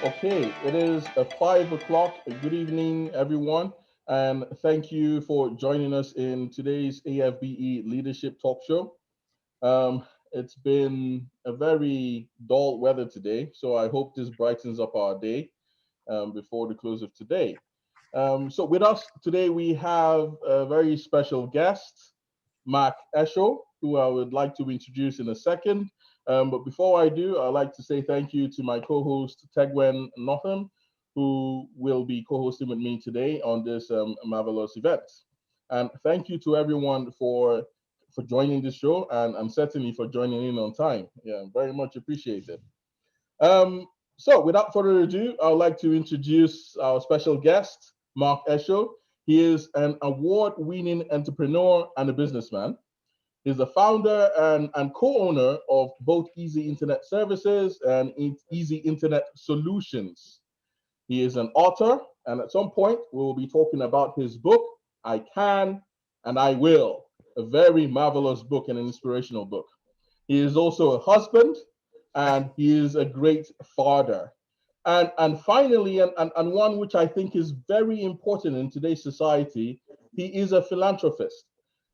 Okay, it is 5 o'clock. Good evening, everyone, and thank you for joining us in today's AFBE Leadership Talk Show. It's been a very dull weather today, so I hope this brightens up our day before the close of today. So, with us today, we have a very special guest, Mark Esho, who I would like to introduce in a second. But before I do, I'd like to say thank you to my co-host Tegwen Northam, who will be co-hosting with me today on this marvelous event. And thank you to everyone for joining this show, and certainly for joining in on time. Yeah, very much appreciated. Um, so, without further ado, I would like to introduce our special guest, Mark Esho. He is an award winning entrepreneur and a businessman. He's the founder and co owner of both Easy Internet Services and Easy Internet Solutions. He is an author, and at some point, we will be talking about his book, I Can and I Will, a very marvelous book and an inspirational book. He is also a husband, and he is a great father. And finally, and one which I think is very important in today's society, he is a philanthropist,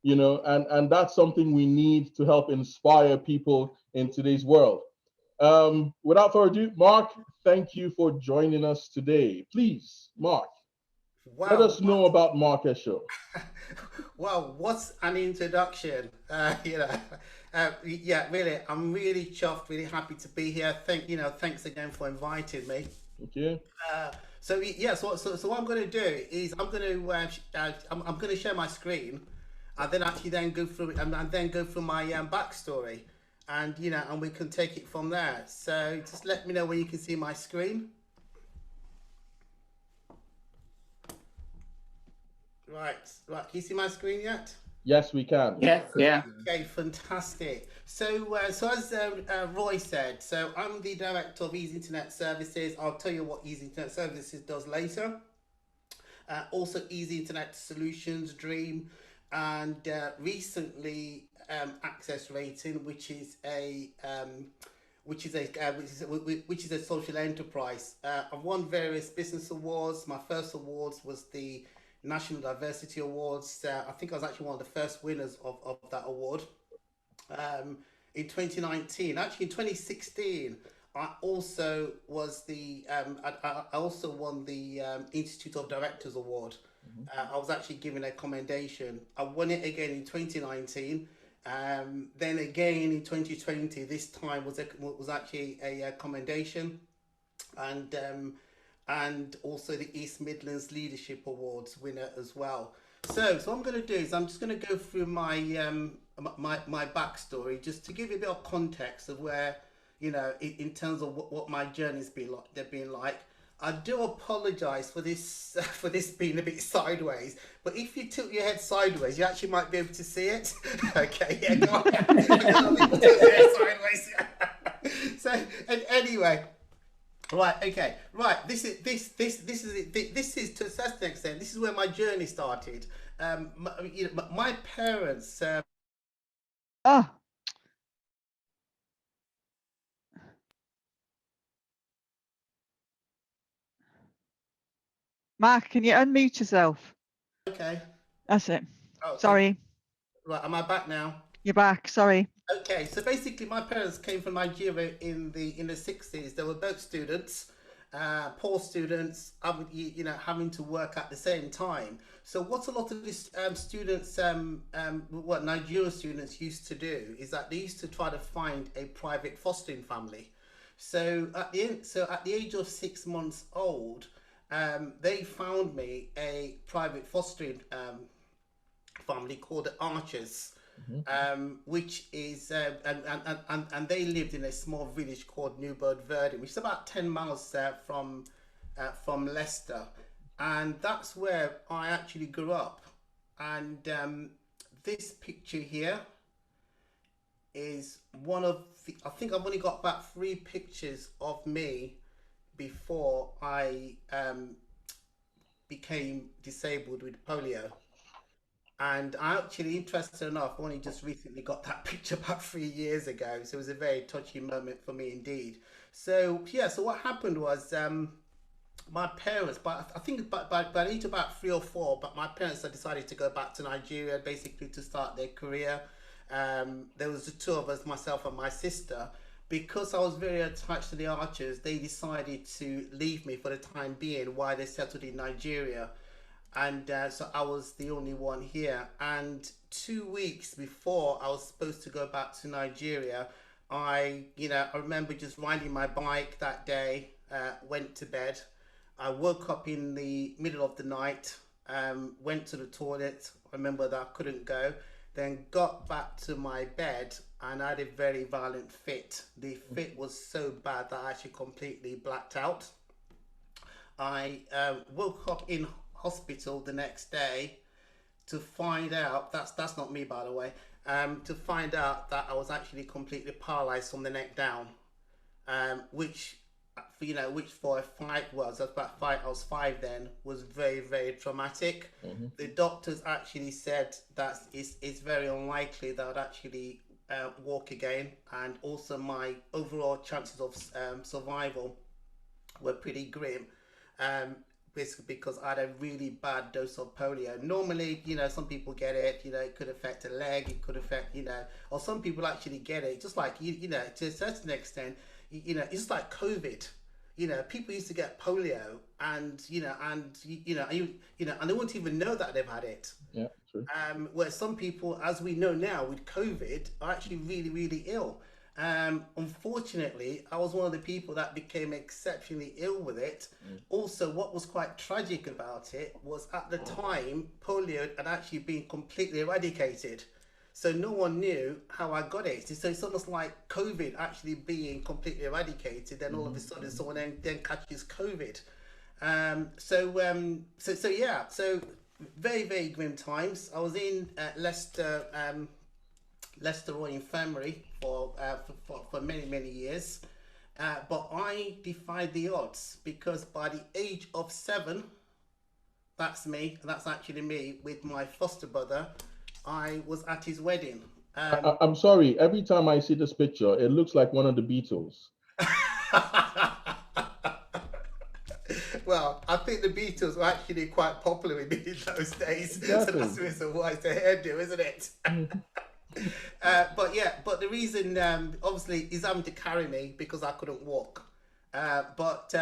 and that's something we need to help inspire people in today's world. Without further ado, Mark, thank you for joining us today. Please, Mark, let Wow, us know about Mark Esho. wow, what's an introduction? Yeah, really, I'm really chuffed, really happy to be here. Thanks again for inviting me. Okay. So what I'm going to do is I'm going to share my screen, and then actually then go through and then go through my backstory, and we can take it from there. So just let me know when you can see my screen. Right, right. Can you see my screen yet? Yes, we can. Yeah, yeah. Okay, fantastic. So as Roy said, so I'm the director of Easy Internet Services. I'll tell you what Easy Internet Services does later. Also, Easy Internet Solutions, Dream, and recently Access Rating, which is a social enterprise. I've won various business awards. My first awards was the National Diversity Awards. I think I was actually one of the first winners of that award. In 2019, actually in 2016, I also was I also won the Institute of Directors Award. Mhm. I was actually given a commendation. I won it again in 2019. Then again in 2020, this time was actually a commendation, and also the East Midlands Leadership Awards winner as well. So what I'm going to do is I'm just going to go through my backstory just to give you a bit of context of where in terms of what my journey's been like. They've been like. I do apologise for this for this being a bit sideways, but if you tilt your head sideways, you actually might be able to see it. Okay, yeah, go on. Tilt your head sideways. So, and anyway, right, okay, right. This is to a certain extent. This is where my journey started. My parents. Oh, Mark, can you unmute yourself? Okay. That's it. Oh, okay. Sorry, Right. Am I back now? you're back. Sorry. Okay. So basically, my parents came from Nigeria in the 60s. They were both students, poor students, having to work at the same time. So what a lot of these students, what Nigerian students used to do is that they used to try to find a private fostering family. So at the age of 6 months old, they found me a private fostering family called the Archers, Mhm. which is and they lived in a small village called Newburgh Verdon, which is about 10 miles from Leicester, and that's where I actually grew up. And this picture here is one of the. I think I've only got about 3 pictures of me before I became disabled with polio. And I actually, interested enough, only just recently got that picture about 3 years ago. So it was a very touching moment for me indeed. So yeah, so what happened was my parents, but I think by age about 3 or 4, but my parents had decided to go back to Nigeria basically to start their career. There was the two of us, myself and my sister. Because I was very attached to the Archers, they decided to leave me for the time being while they settled in Nigeria. And so I was the only one here. And 2 weeks before I was supposed to go back to Nigeria, I remember just riding my bike that day, went to bed. I woke up in the middle of the night, went to the toilet. I remember that I couldn't go. Then got back to my bed and I had a very violent fit. The fit was so bad that I actually completely blacked out. I woke up in hospital the next day to find out that's not me, by the way. To find out that I was actually completely paralyzed from the neck down, which which for a 5, well, that's about 5. I was 5 then. Was very very traumatic. Mm-hmm. The doctors actually said that it's very unlikely that I'd actually walk again, and also my overall chances of survival were pretty grim. Um, Basically because I had a really bad dose of polio. Normally, some people get it. It could affect a leg. It could affect, or some people actually get it. Just like to a certain extent, it's just like COVID. People used to get polio, and and they won't even know that they've had it. Yeah, true. Where some people, as we know now with COVID, are actually really, really ill. Unfortunately, I was one of the people that became exceptionally ill with it. Also, what was quite tragic about it was at the time, polio had actually been completely eradicated. So no one knew how I got it. So it's almost like COVID actually being completely eradicated, then all of a sudden someone then catches COVID. So yeah, so very, very grim times. I was in Leicester Royal Infirmary for many, many years. But I defied the odds because by the age of 7, that's me, that's actually me with my foster brother, I was at his wedding. I'm sorry. Every time I see this picture, it looks like one of the Beatles. Well, I think the Beatles were actually quite popular in those days, so Exactly. that's the reason why it's a hairdo, isn't it? Mhm. But the reason, obviously, is having to carry me because I couldn't walk. But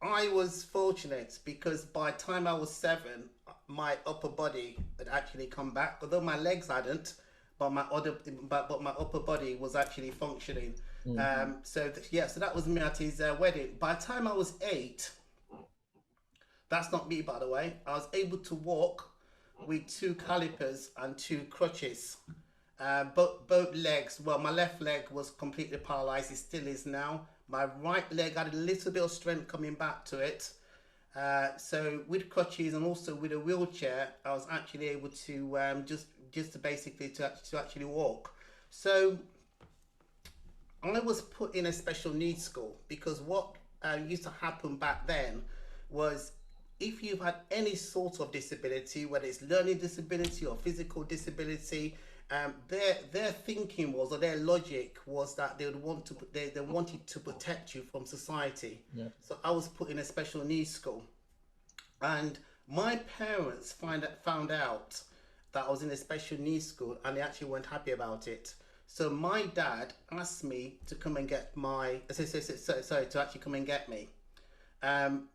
I was fortunate because by the time I was 7, my upper body had actually come back. Although my legs hadn't, but my upper body was actually functioning. So that was me at his wedding. By the time I was 8, that's not me, by the way. I was able to walk with 2 calipers and 2 crutches. Both legs. Well, my left leg was completely paralyzed. It still is now. My right leg had a little bit of strength coming back to it. So with crutches and also with a wheelchair, I was actually able to just to basically to actually walk. So I was put in a special needs school because what used to happen back then was if you've had any sort of disability, whether it's learning disability or physical disability, their thinking was, or their logic was that they would want to they wanted to protect you from society. Yeah. So I was put in a special needs school, and my parents found out that I was in a special needs school, and they actually weren't happy about it. So my dad asked me to come and get sorry, to actually come and get me,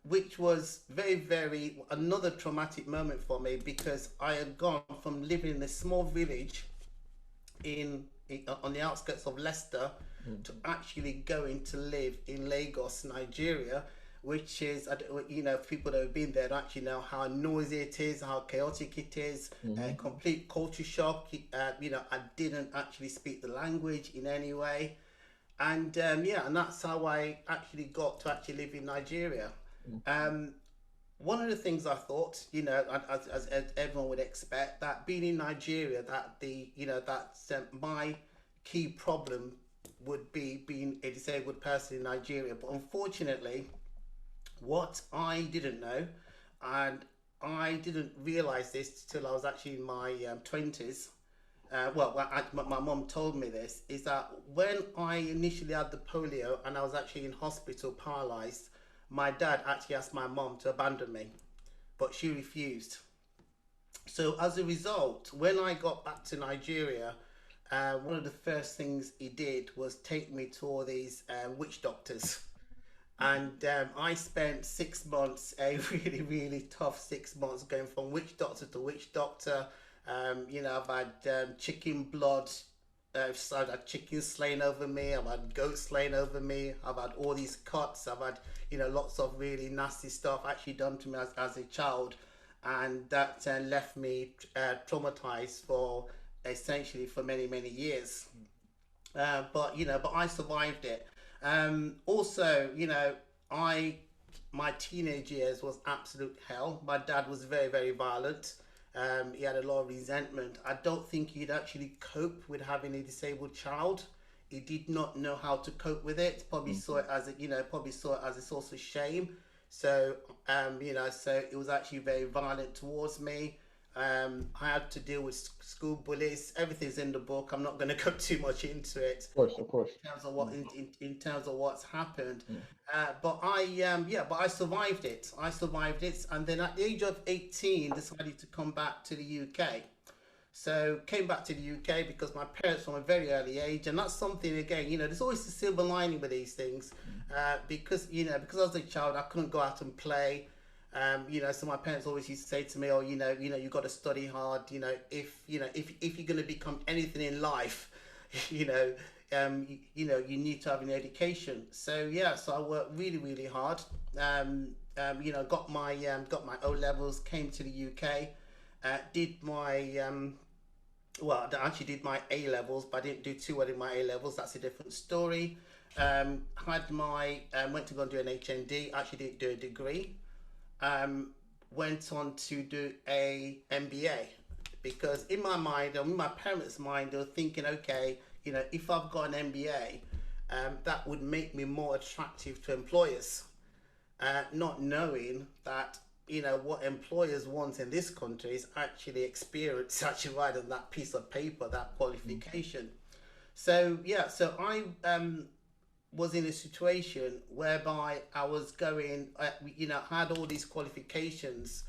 which was very, very another traumatic moment for me because I had gone from living in a small village on the outskirts of Leicester to actually going to live in Lagos, Nigeria, which is, people that have been there actually know how noisy it is, how chaotic it is, complete culture shock. I didn't actually speak the language in any way. And and that's how I actually got to actually live in Nigeria. One of the things I thought, as everyone would expect, that being in Nigeria, that my key problem would be being a disabled person in Nigeria. But unfortunately, what I didn't know, and I didn't realize this till I was actually in my 20s. My mom told me this, is that when I initially had the polio and I was actually in hospital paralyzed, my dad actually asked my mom to abandon me, but she refused. So as a result, when I got back to Nigeria, one of the first things he did was take me to all these witch doctors. And I spent 6 months, a really, really tough 6 months, going from witch doctor to witch doctor. I've had chicken blood, so I've had chicken slain over me, I've had goat slain over me, I've had all these cuts, I've had, lots of really nasty stuff actually done to me as a child. And that left me traumatized for essentially for many, many years. But I survived it. Also, I my teenage years was absolute hell. My dad was very, very violent. He had a lot of resentment. I don't think he'd actually cope with having a disabled child. He did not know how to cope with it. Probably saw it as probably saw it as a source of shame. So, so it was actually very violent towards me. I had to deal with school bullies. Everything's in the book. I'm not going to go too much into it Of course. in terms of in terms of what's happened. Mm. But I survived it. I survived it, and then at the age of 18, decided to come back to the UK. So came back to the UK because my parents from a very early age, and that's something again. There's always a silver lining with these things, because I was a child, I couldn't go out and play. So my parents always used to say to me, "Oh, you got to study hard. If you're going to become anything in life, you know, you need to have an education." So yeah, so I worked really, really hard. Got my O levels, came to the UK, did my I actually did my A levels, but I didn't do too well in my A levels. That's a different story. Had my Went to go and do an HND. Actually didn't do a degree. um, Went on to do a MBA because in my mind, or in my parents' mind, they were thinking, okay, if I've got an MBA, that would make me more attractive to employers, not knowing that what employers want in this country is actually experience actually right on that piece of paper, that qualification. So yeah, so I was in a situation whereby I was going, had all these qualifications,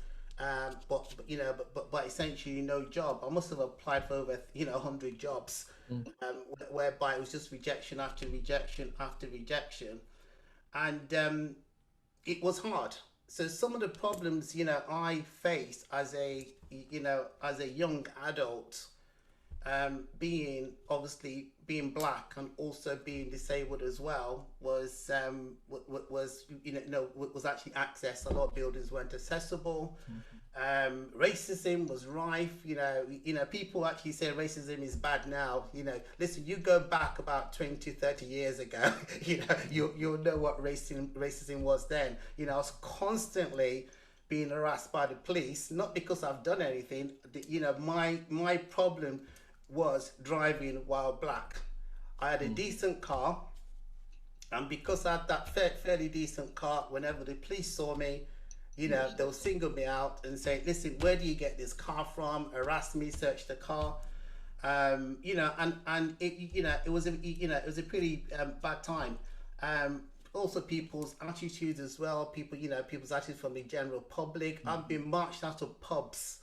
but essentially no job. I must have applied for over 100 jobs, Mm. whereby it was just rejection after rejection after rejection, and it was hard. So some of the problems I faced as a young adult, being obviously being black and also being disabled as well, was was actually access. A lot of buildings weren't accessible. Racism was rife. People actually say racism is bad now. Listen, you go back about 20, 30 years ago, you'll know what racism was then. I was constantly being harassed by the police, not because I've done anything. My problem was driving while black. I had a decent car, and because I had that fairly decent car, whenever the police saw me, they'll single me out and say, "Listen, where do you get this car from?" Harass me, search the car, and it was a pretty bad time. Also, people's attitudes as well. People's attitudes from the general public. I've been marched out of pubs.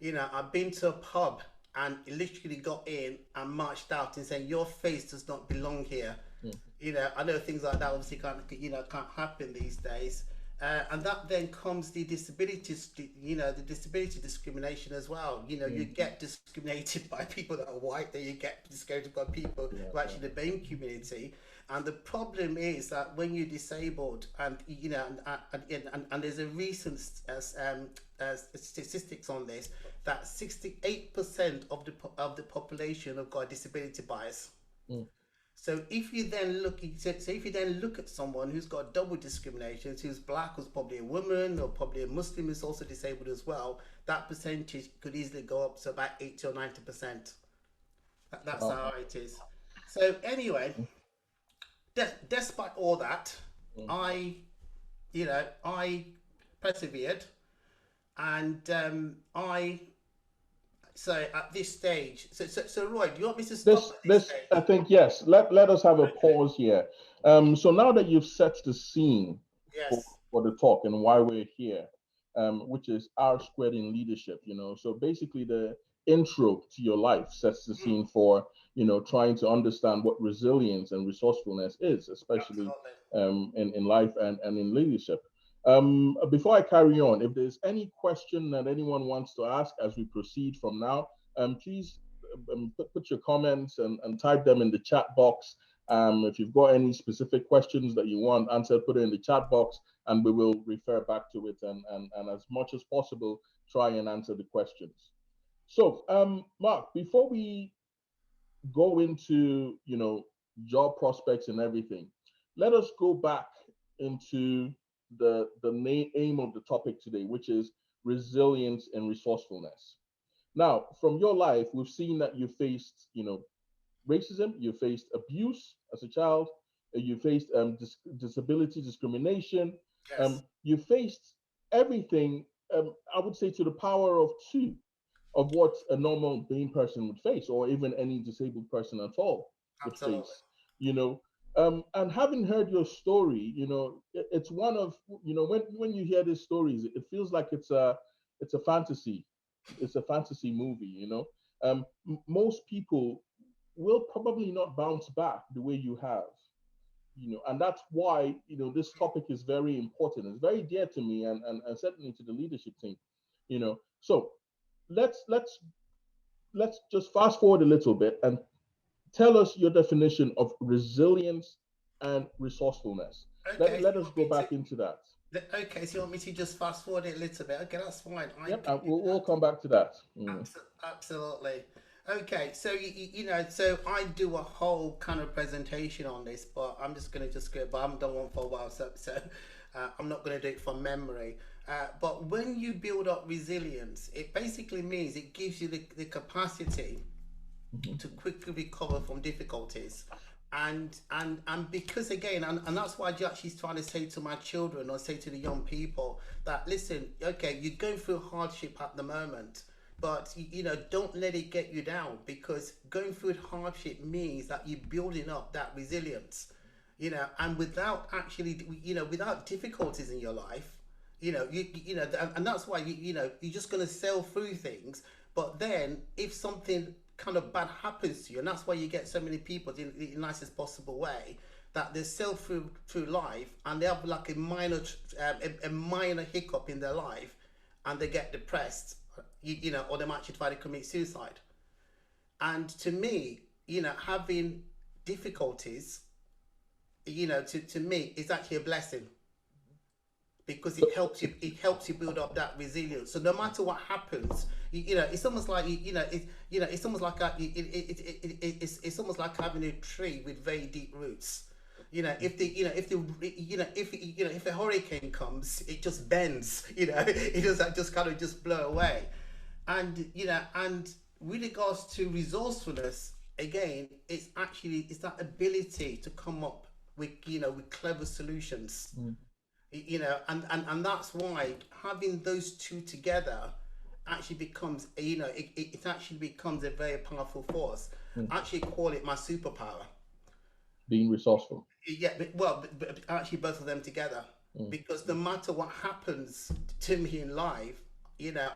I've been to a pub and literally got in and marched out and saying, "Your face does not belong here." I know things like that obviously can't happen these days. And that then comes the the disability discrimination as well. You get discriminated by people that are white, then you get discriminated by people who are actually the BAME community. And the problem is that when you're disabled, and and there's a recent statistics on this, that 68% of the population have got a disability bias. Mm. So if you then look at someone who's got double discrimination, who's black, who's probably a woman, or probably a Muslim who's also disabled as well, that percentage could easily go up to about 80 or 90%. That's Oh. how it is. So anyway, despite all that, Mm. I, I persevered. And I so at this stage, so Roy, do you want me to stop This at this this I stage? think, yes. Let us have a Okay. pause here. So now that you've set the scene for Yes. the talk and why we're here, which is R squared in leadership, so basically the intro to your life sets the Mm, scene for trying to understand what resilience and resourcefulness is, especially absolutely. in life and in leadership. Before I carry on, if there's any question that anyone wants to ask as we proceed from now, please put your comments and type them in the chat box. If you've got any specific questions that you want answered, put it in the chat box and we will refer back to it and as much as possible, try and answer the questions. So, Mark, before we go into, job prospects and everything, let us go back into the main aim of the topic today, which is resilience and resourcefulness. Now, from your life, we've seen that you faced, racism, you faced abuse as a child, you faced disability discrimination, Yes. you faced everything. I would say to the power of two of what a normal being person would face, or even any disabled person at all would Absolutely. face. You know, and having heard your story, it's one of when you hear these stories, it feels like it's a fantasy, it's a fantasy movie. Most people will probably not bounce back the way you have. And that's why this topic is very important. It's very dear to me and certainly to the leadership team. So let's just fast forward a little bit and tell us your definition of resilience and resourcefulness. Let, Okay, so let you us want go me to back into that. okay, so you want me to just fast forward it a little bit? Okay, that's fine. I Yep, can do we'll that. come back to that. Absolutely. Okay, so so I do a whole kind of presentation on this, but I'm just going to just go. But I haven't done one for a while, so I'm not going to do it from memory. But when you build up resilience, it basically means it gives you the capacity Mhm. to quickly recover from difficulties. And because again, and that's why I actually trying to say to my children or say to the young people that listen, okay, you're going through hardship at the moment, but don't let it get you down, because going through hardship means that you're building up that resilience. And without actually, without difficulties in your life, and that's why you're just going to sail through things. But then if something kind of bad happens to you, and that's why you get so many people in the nicest possible way that they sail through life and they have like a minor hiccup in their life, and they get depressed, or they might actually try to commit suicide. And to me, having difficulties, to me, is actually a blessing, because So, it helps you build up that resilience. So no matter what happens, it's almost like it's almost like it's almost like having a tree with very deep roots. If a hurricane comes, it just bends. It doesn't just kind of just blow away. And with regards to resourcefulness, again, it's that ability to come up with clever solutions. mm, And that's why having those two together actually becomes it actually becomes a very powerful force. mm, I actually call it my superpower. being resourceful. Yeah, but actually both of them together, Mm. because no matter what happens to me in life,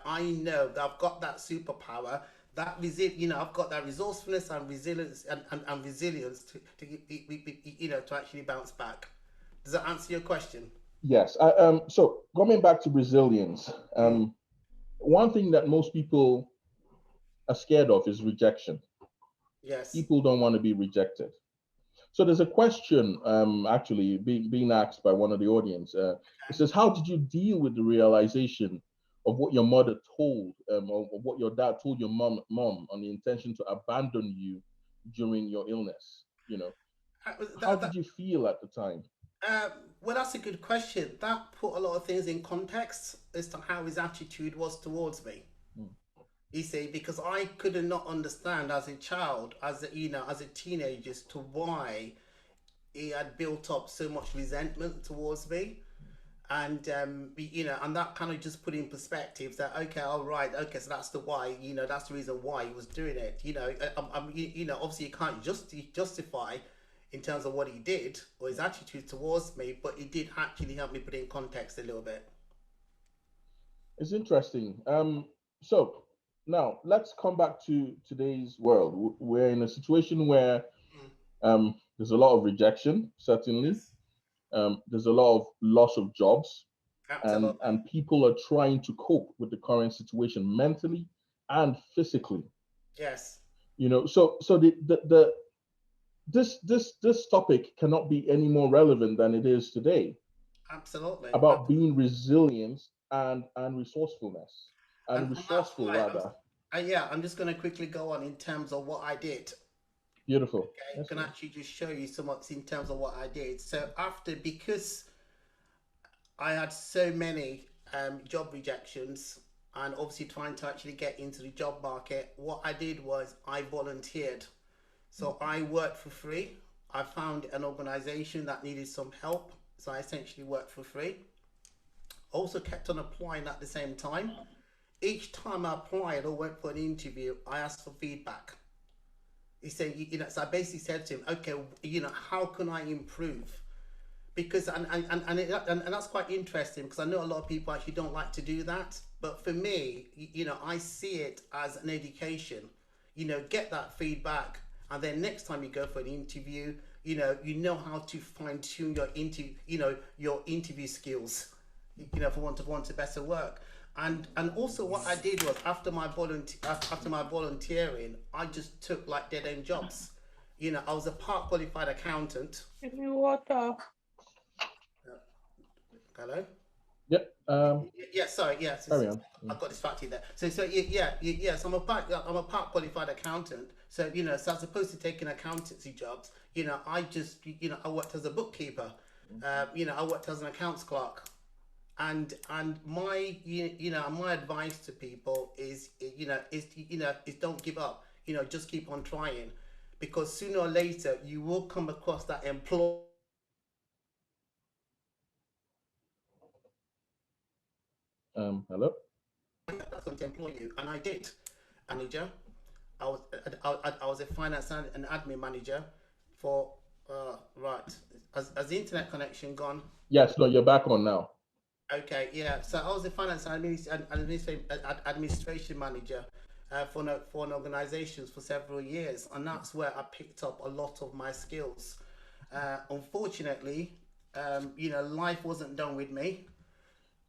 I know that I've got that superpower, I've got that resourcefulness and resilience, and resilience to actually bounce back. Does that answer your question? Yes. So coming back to resilience, Mm, one thing that most people are scared of is rejection. yes. People don't want to be rejected. So there's a question actually being asked by one of the audience. It Okay. says, how did you deal with the realization of what your mother told, or what your dad told your mom on the intention to abandon you during your illness? How That, did that, you feel at the time? uh, well, that's a good question. That put a lot of things in context as to how his attitude was towards me. Mm, You see, because I could not understand as a child, as a teenager, as to why he had built up so much resentment towards me. And and that kind of just put in perspective that, okay, all right, okay, so that's the why, that's the reason why he was doing it. Obviously you can't justify in terms of what he did or his attitude towards me, but it did actually help me put in context a little bit. It's interesting. So now let's come back to today's world. We're in a situation where Mm, there's a lot of rejection, certainly. yes, There's a lot of loss of jobs, absolutely. and people are trying to cope with the current situation mentally and physically. Yes, So the this topic cannot be any more relevant than it is today, absolutely. about being resilient and resourcefulness and And that's resourceful why rather. yeah, I'm just going to quickly go on in terms of what I did. Beautiful. Okay, Yes, can ma'am. actually just show you some in terms of what I did. So because I had so many job rejections and obviously trying to actually get into the job market, what I did was I volunteered. So I worked for free. I found an organization that needed some help. So I essentially worked for free. Also kept on applying at the same time. Each time I applied or went for an interview, I asked for feedback. He said, so I basically said to him, okay, how can I improve? Because and that's quite interesting because I know a lot of people actually don't like to do that, but for me, I see it as an education. Get that feedback, and then next time you go for an interview, you know how to fine tune your interview skills, for want of better work. And also what I did was after my volunteering, I just took like dead end jobs. I was a part qualified accountant. Give me water. Hello. Yep. Yeah, sorry, yeah, Carry on. I got distracted there. So yeah. So I'm a part qualified accountant. So so as opposed to taking accountancy jobs, I just I worked as a bookkeeper. I worked as an accounts clerk. And my my advice to people is is don't give up. Just keep on trying, because sooner or later you will come across that employer Hello. that's going to employ you, and I did. Manager. I was a finance and admin manager for right. Has the internet connection gone? Yes. No, you're back on now. Okay, yeah. So I was a finance and administration manager for an organization for several years, and that's where I picked up a lot of my skills. Unfortunately, life wasn't done with me,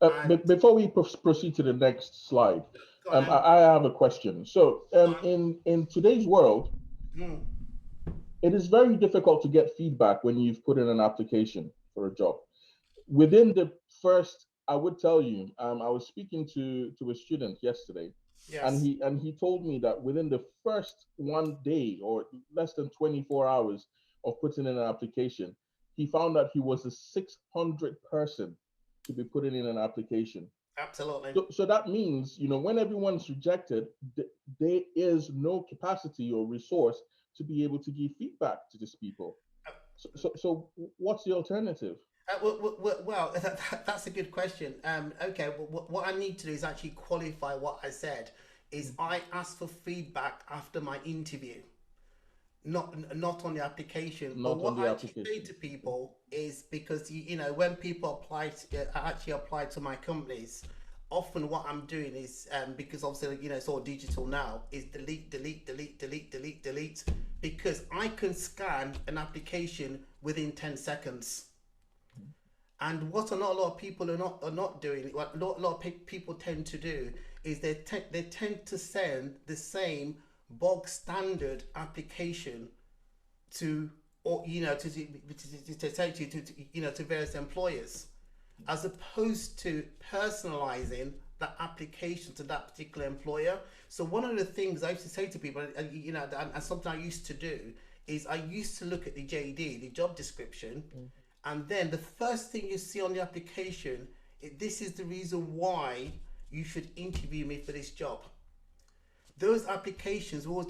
and But before we proceed to the next slide, go on then. I have a question. So, Go on. in today's world, Mm, it is very difficult to get feedback when you've put in an application for a job. Within the first, I would tell you, I was speaking to a student yesterday, and yes, he told me that within the first 1 day or less than 24 hours of putting in an application, he found that he was the 600th person to be putting in an application. absolutely. So that means, when everyone's rejected, there is no capacity or resource to be able to give feedback to these people. So what's the alternative? Well, that's a good question. Okay, well, what I need to do is actually qualify what I said. Is I asked for feedback after my interview, not on the application. But Not on what the I actually say application. to people is, because when people actually apply to my companies, often what I'm doing is, because obviously it's all digital now, is delete, delete, delete, delete, delete, delete, because I can scan an application within 10 seconds. And what a lot of people are not doing, what a lot of people tend to do, is they tend to send the same bog standard application to, or to various employers, as opposed to personalizing that application to that particular employer. So one of the things I used to say to people, and something I used to do, is I used to look at the JD, the job description, and then the first thing you see on the application, this is the reason why you should interview me for this job. Those applications will,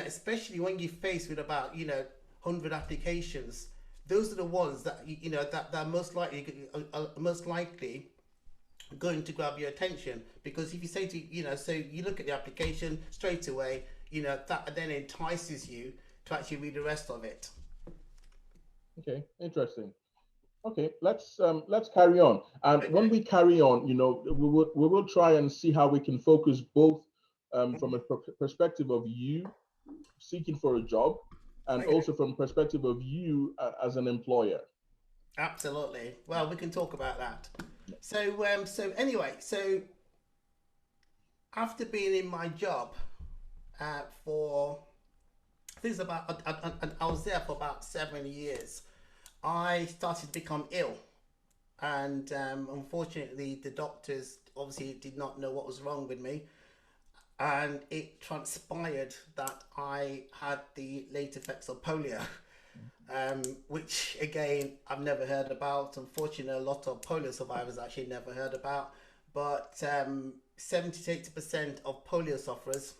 especially when you're faced with about 100 applications, those are the ones that that are most likely going to grab your attention. Because if you say to so you look at the application straight away, that then entices you to actually read the rest of it. Okay, interesting. Okay, let's carry on. And when Okay. we carry on, we will try and see how we can focus both from a perspective of you seeking for a job, and Okay. also from perspective of you as an employer. Absolutely. Well, we can talk about that. So anyway, so after being in my job for I think it's about I was there for about 7 years. I started to become ill, and unfortunately, the doctors obviously did not know what was wrong with me, and it transpired that I had the late effects of polio. Which again I've never heard about. Unfortunately, a lot of polio survivors actually never heard about. But 70 to 80% of polio sufferers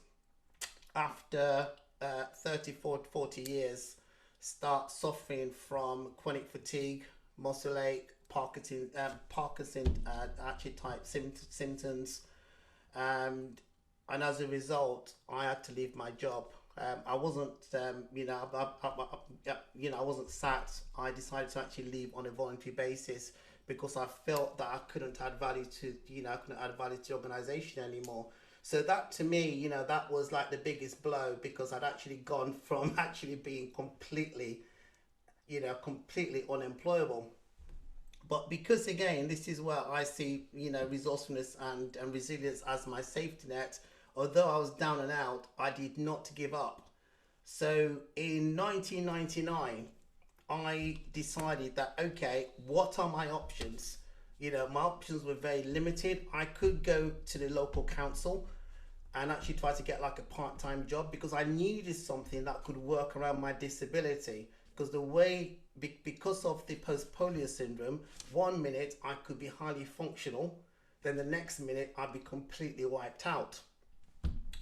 after 30, 40 years start suffering from chronic fatigue, muscle ache, Parkinson actually type symptoms, and as a result, I had to leave my job. I wasn't, I wasn't sat. I decided to actually leave on a voluntary basis because I felt that I couldn't add value to, I couldn't add value to the organization anymore. So that to me, that was like the biggest blow because I'd actually gone from actually being completely, completely unemployable. But because again, this is where I see, resourcefulness and resilience as my safety net. Although I was down and out, I did not give up. So in 1999, I decided that okay, what are my options? My options were very limited. I could go to the local council and actually try to get like a part-time job because I needed something that could work around my disability. Because the way, because of the post-polio syndrome, 1 minute I could be highly functional, then the next minute I'd be completely wiped out.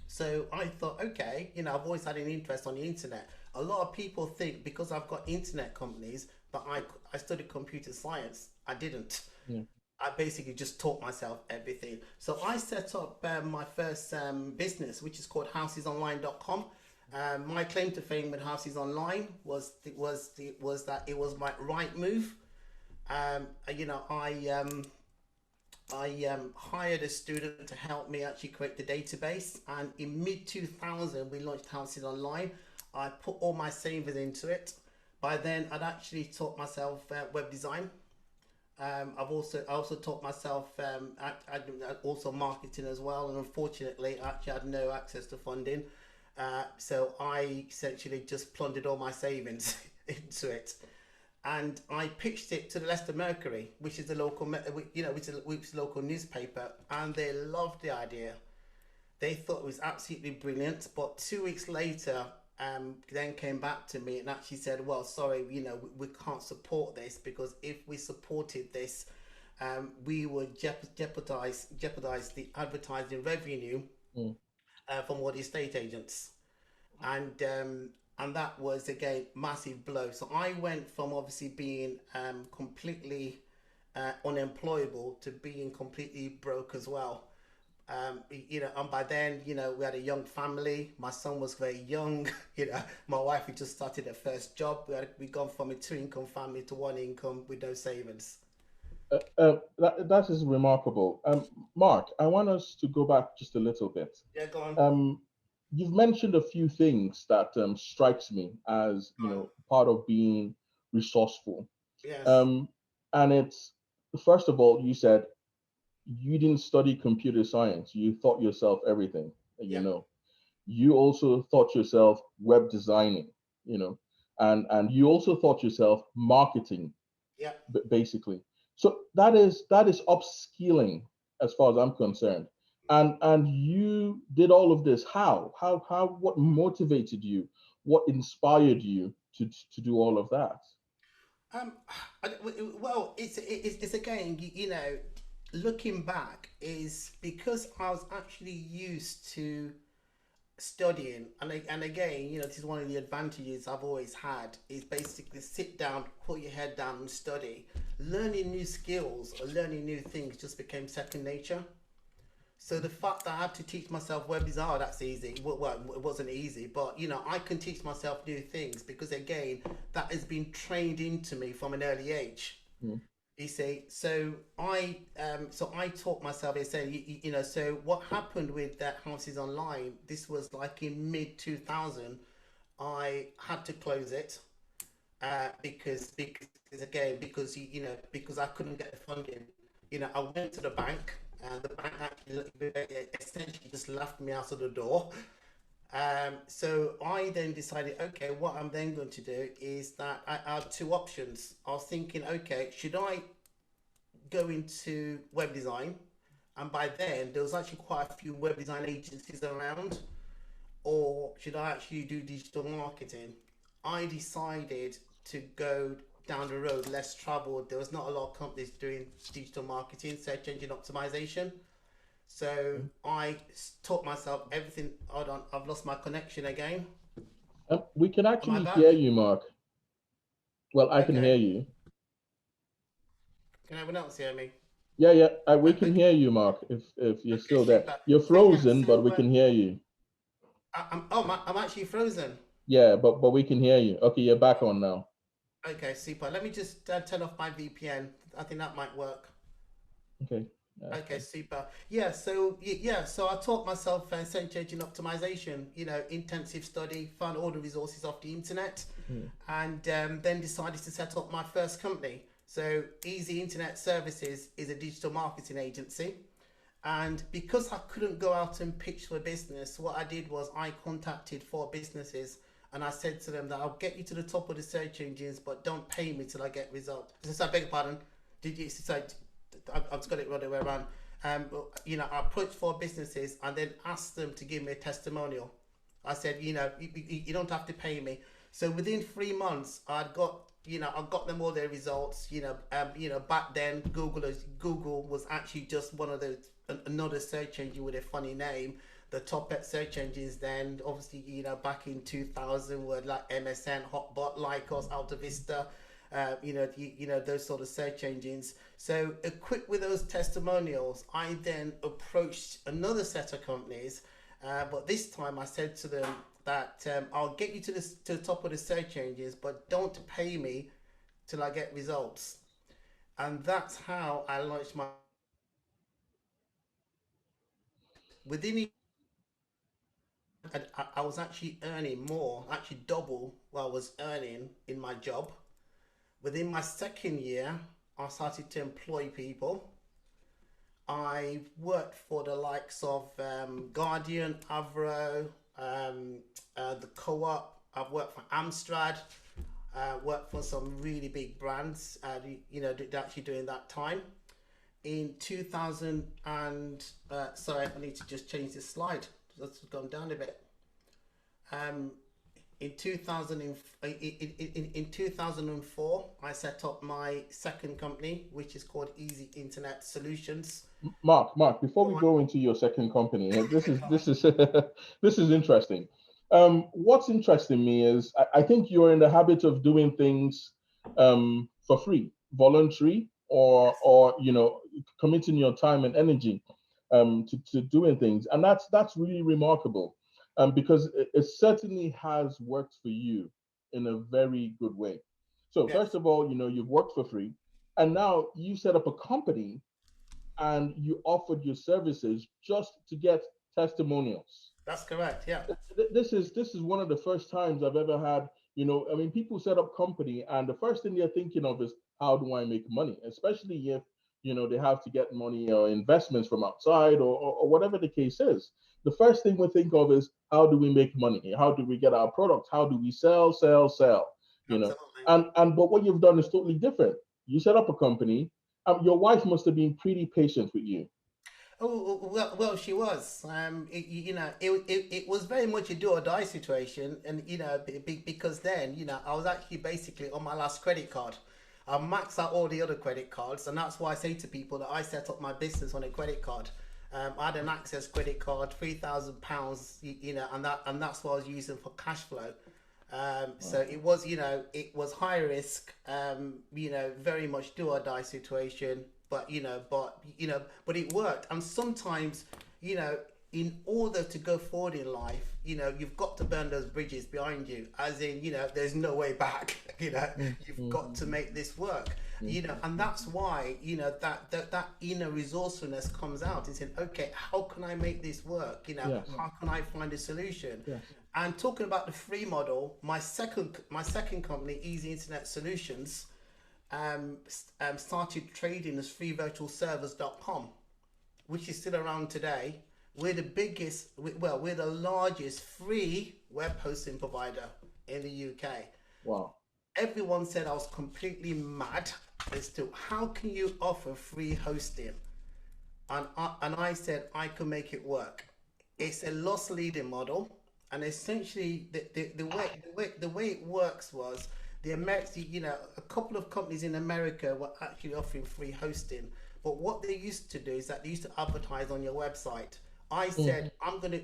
So I thought, okay, I've always had an interest on the internet. A lot of people think because I've got internet companies that I studied computer science. I didn't. Yeah. I basically just taught myself everything. So I set up my first business, which is called housesonline.com. My claim to fame with Houses Online was that it was my right move. I hired a student to help me actually create the database, and in mid 2000 we launched Houses Online. I put all my savings into it. By then, I'd actually taught myself web design. I also taught myself also marketing as well, and unfortunately, I actually had no access to funding, so I essentially just plundered all my savings into it, and I pitched it to the Leicester Mercury, which is the local, which is a local newspaper, and they loved the idea. They thought it was absolutely brilliant. But 2 weeks later, then came back to me and actually said, "Well, sorry, we can't support this because if we supported this, we would jeopardize the advertising revenue Mm. from all the estate agents." And that was again massive blow. So I went from obviously being completely unemployable to being completely broke as well. And by then, we had a young family. My son was very young. My wife had just started her first job. We gone from a two-income family to one income with no savings. That is remarkable. Mark, I want us to go back just a little bit. Yeah, go on. Um, you've mentioned a few things that strikes me as Go on. part of being resourceful. Yes. Um, and it's first of all, you said you didn't study computer science. You thought yourself everything. You Yeah. know, you also thought yourself web designing. You know, and you also thought yourself marketing, Yeah. basically. So that is upskilling as far as I'm concerned. And you did all of this. How what motivated you? What inspired you to do all of that? Um, well, it's again, looking back is because I was actually used to studying, and again, this is one of the advantages I've always had, is basically sit down, put your head down and study. Learning new skills or learning new things just became second nature. So the fact that I had to teach myself web design, that's easy. Well, it wasn't easy, but I can teach myself new things because again, that has been trained into me from an early age. Mm. You see, so I taught myself. I say, so what happened with that Houses Online? This was like in mid 2000. I had to close it because again, because I couldn't get the funding. I went to the bank, and the bank actually essentially just left me out of the door. So I then decided, okay, what I'm then going to do is that I had two options. I was thinking, okay, should I go into web design? And by then, there was actually quite a few web design agencies around. Or should I actually do digital marketing? I decided to go down the road less traveled. There was not a lot of companies doing digital marketing, search engine optimization. So I taught myself everything. Hold on, I've lost my connection again. We can Am I actually back? hear you, Mark. Well, I can hear Okay. you. Can everyone else hear me? Yeah, yeah, we can Okay, hear you, Mark. If you're okay, still there, super. you're So yeah, frozen, but we can hear you. I'm actually frozen. Yeah, but we can hear you. Okay, you're back on now. Okay, super. Let me just turn off my VPN. I think that might work. Okay, that's Okay, fine. super. Yeah, so I taught myself search engine optimization. Intensive study, found all the resources off the internet, Mm. and then decided to set up my first company. So Easy Internet Services is a digital marketing agency. And because I couldn't go out and pitch for business, what I did was I contacted four businesses and I said to them that I'll get you to the top of the search engines, but don't pay me till I get results. So I beg your pardon. Did you? So I've just got it right the way around. I approached four businesses and then asked them to give me a testimonial. I said, you don't have to pay me. So within 3 months, I got them all their results. Back then, Google was actually just one of those another search engine with a funny name. The top search engines then, obviously, back in 2000 were like MSN, Hotbot, Lycos, Alta Vista. Those sort of search engines. So equipped with those testimonials, I then approached another set of companies, but this time I said to them that I'll get you to the top of the search engines, but don't pay me till I get results. And that's how I launched my. Within I was actually earning more, actually double what I was earning in my job. Within my second year, I started to employ people. I worked for the likes of Guardian, Avro, the Co-op. I've worked for Amstrad. Worked for some really big brands. Actually during that time. In 2000 and sorry, I need to just change this slide. That's gone down a bit. Um, in 2000 in 2004 I set up my second company, which is called Easy Internet Solutions. Mark, before Go we on. go into your second company, this is Go on. this is this is interesting. What's interesting me is I think you're in the habit of doing things for free, voluntary, or Yes. committing your time and energy to doing things, and that's really remarkable, because it certainly has worked for you in a very good way. So first Yes. of all, you've worked for free, and now you set up a company and you offered your services just to get testimonials. That's correct. Yeah. This is one of the first times I've ever had, I mean, people set up company and the first thing they're thinking of is how do I make money, especially if they have to get money or investments from outside, or whatever the case is. The first thing we think of is how do we make money? How do we get our products? How do we sell? You know, Absolutely. and but what you've done is totally different. You set up a company. Your wife must have been pretty patient with you. Well, she was. It was very much a do or die situation, and because then, I was actually basically on my last credit card. I maxed out all the other credit cards, and that's why I say to people that I set up my business on a credit card. I had an Access credit card, £3,000, and that's what I was using for cash flow. So it was, it was high risk, very much do or die situation, but it worked. And sometimes, in order to go forward in life, you've got to burn those bridges behind you, as in, there's no way back. You've got to make this work. And that's why, that inner resourcefulness comes out and saying, okay, how can I make this work? How can I find a solution? And talking about the free model, my second company, Easy Internet Solutions, started trading as freevirtualservers.com, which is still around today. We're the largest free web hosting provider in the UK. Wow. Everyone said I was completely mad as to how can you offer free hosting, and I said I could make it work. It's a loss leading model, and essentially the way it works was a couple of companies in America were actually offering free hosting, but what they used to do is that they used to advertise on your website. I said I'm gonna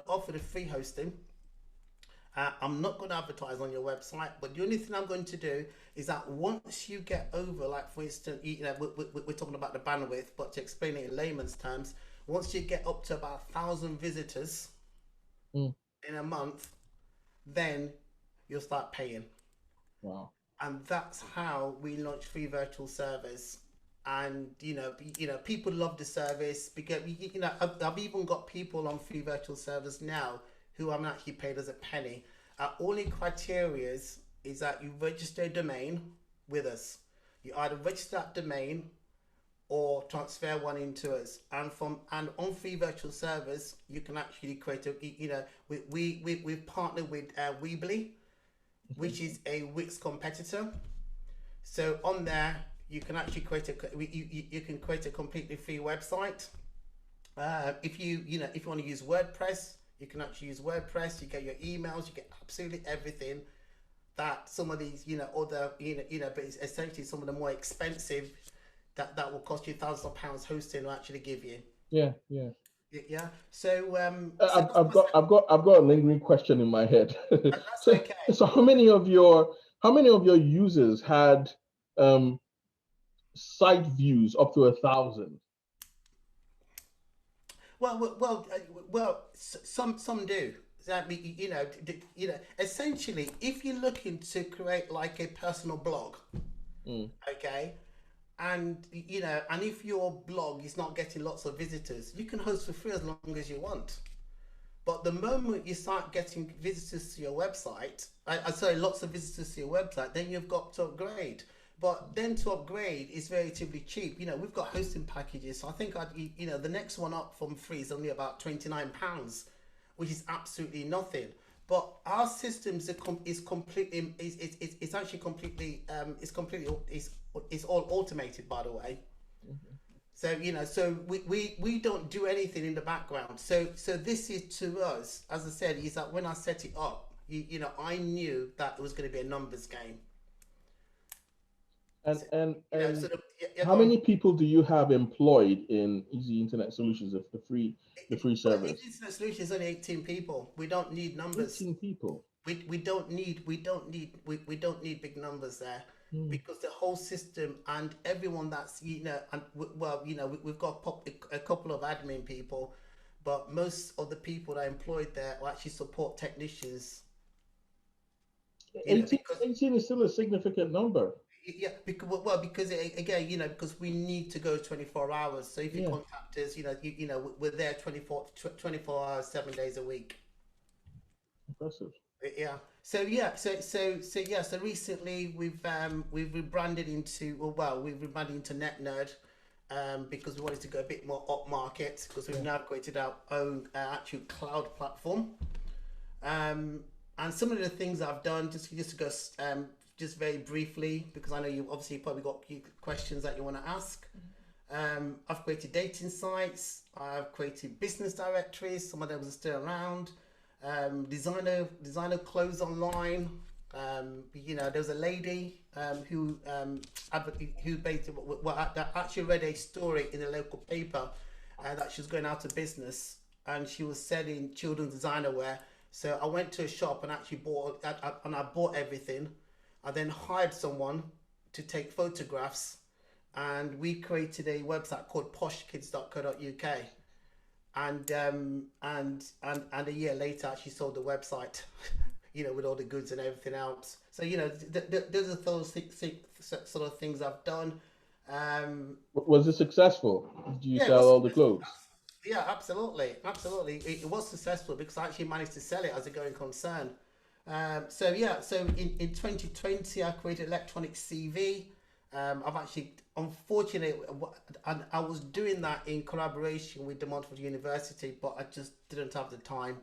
offer the free hosting. I'm not going to advertise on your website, but the only thing I'm going to do is that once you get over, like for instance, we're talking about the bandwidth, but to explain it in layman's terms, once you get up to about 1,000 visitors in a month, then you'll start paying. Wow. And that's how we launched free virtual servers. And people love the service because I've even got people on free virtual servers now who I'm actually paid as a penny. Only criteria is that you register a domain with us. You either register that domain or transfer one into us. And on free virtual servers, you can actually create we've partnered with Weebly, which is a Wix competitor. So on there, you can actually create a completely free website. If you want to use WordPress, you can actually use WordPress. You get your emails, you get absolutely everything that some of these, but it's essentially some of the more expensive that will cost you thousands of pounds hosting will actually give you. Yeah. So I've got a lingering question in my head. That's okay. So how many of your users had site views up to 1,000? Well, some do. That essentially, if you're looking to create like a personal blog, okay, and if your blog is not getting lots of visitors, you can host for free as long as you want. But the moment you start getting visitors to your website, lots of visitors to your website, then you've got to upgrade. But then to upgrade is relatively cheap. We've got hosting packages. So I think the next one up from free is only about £29, which is absolutely nothing. But our systems is all automated, by the way. So we don't do anything in the background. So this is, to us, as I said, is that when I set it up, I knew that it was going to be a numbers game. And how many people do you have employed in Easy Internet Solutions, the free service? Easy Internet Solutions is only 18 people. We don't need numbers. 18 people. We don't need big numbers there, because the whole system and everyone that's we've got a couple of admin people, but most of the people that are employed there are actually support technicians. 18 is still a significant number. Yeah, because because we need to go 24 hours. So if you contact us, we're there 24 hours, 7 days a week. Impressive. Yeah. So recently we've rebranded into NetNerd, because we wanted to go a bit more up market, because we've now created our own actual cloud platform. And some of the things I've done, just to go just very briefly, because I know you obviously probably got questions that you want to ask. I've created dating sites. I've created business directories. Some of them are still around. Designer clothes online. There was a lady who basically actually read a story in a local paper that she was going out of business, and she was selling children's designer wear. So I went to a shop and actually I bought everything. I then hired someone to take photographs, and we created a website called poshkids.co.uk. And a year later, actually sold the website, with all the goods and everything else. So those are those sort of things I've done. Was it successful? Did you Yeah, it sell was all the successful. clothes? Yeah, absolutely, absolutely. It was successful because I actually managed to sell it as a going concern. So in 2020, I created electronic CV. I've actually, unfortunately, and I was doing that in collaboration with the Montfort University, but I just didn't have the time,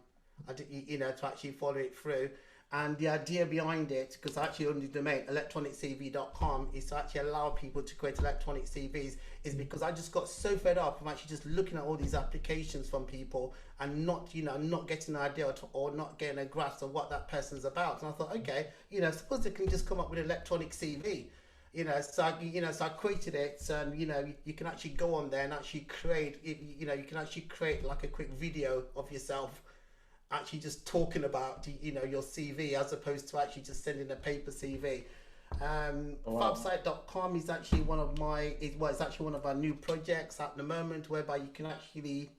to actually follow it through. And the idea behind it, because I actually own the domain electroniccv.com, is to actually allow people to create electronic CVs, is because I just got so fed up from actually just looking at all these applications from people and not getting an idea or not getting a grasp of what that person's about. And I thought, okay, suppose they can just come up with an electronic CV. So I created it, and you can actually go on there and actually create. You can actually create like a quick video of yourself, actually just talking about your CV as opposed to actually just sending a paper CV. Wow. Fabsite.com is actually one of it's actually one of our new projects at the moment, whereby you can actually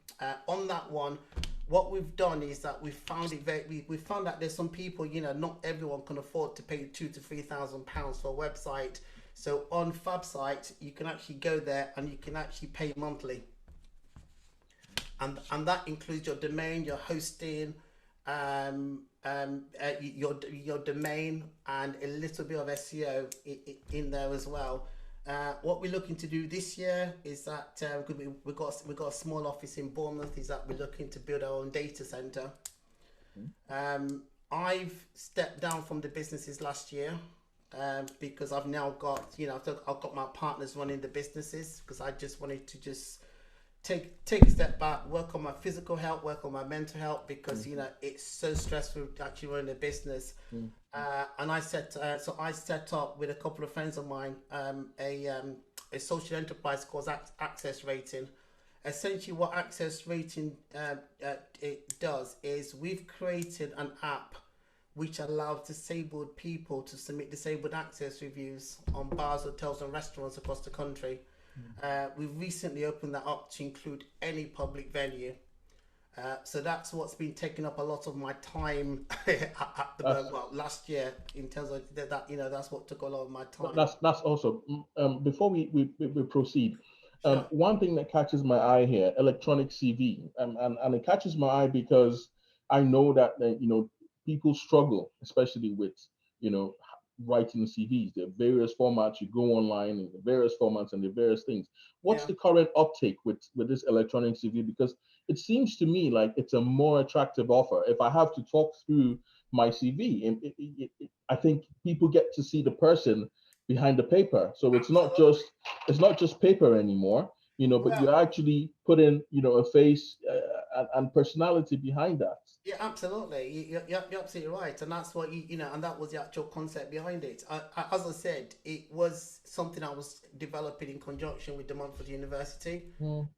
on that one. What we've done is that we found that there's some people, not everyone can afford to pay £2,000 to £3,000 for a website. So on Fabsite, you can actually go there and you can actually pay monthly, and that includes your domain, your hosting, your domain, and a little bit of SEO in there as well. What we're looking to do this year is that we've got a small office in Bournemouth. Is that we're looking to build our own data center. I've stepped down from the businesses last year. Because I've now got, I've got my partners running the businesses, because I just wanted to just take a step back, work on my physical health, work on my mental health, because it's so stressful actually running a business. And I set up with a couple of friends of mine a social enterprise called Access Rating. Essentially, what Access Rating it does is we've created an app which allows disabled people to submit disabled access reviews on bars, hotels, and restaurants across the country. We've recently opened that up to include any public venue. So that's what's been taking up a lot of my time at the moment. Well, last year, in terms of that's what took a lot of my time. That's awesome. Before we proceed, Sure. one thing that catches my eye here, electronic CV, and it catches my eye because I know that people struggle, especially with you know writing CVs. There are various formats. You go online and the various formats and the various things. What's Yeah. the current uptake with this electronic CV? Because it seems to me like it's a more attractive offer. If I have to talk through my CV, and I think people get to see the person behind the paper. So Absolutely. it's not just paper anymore, but Yeah. you actually put in a face and personality behind that. Yeah, absolutely. You're absolutely right, and that's what and that was the actual concept behind it. As I said, it was something I was developing in conjunction with the Montfort University. Mm,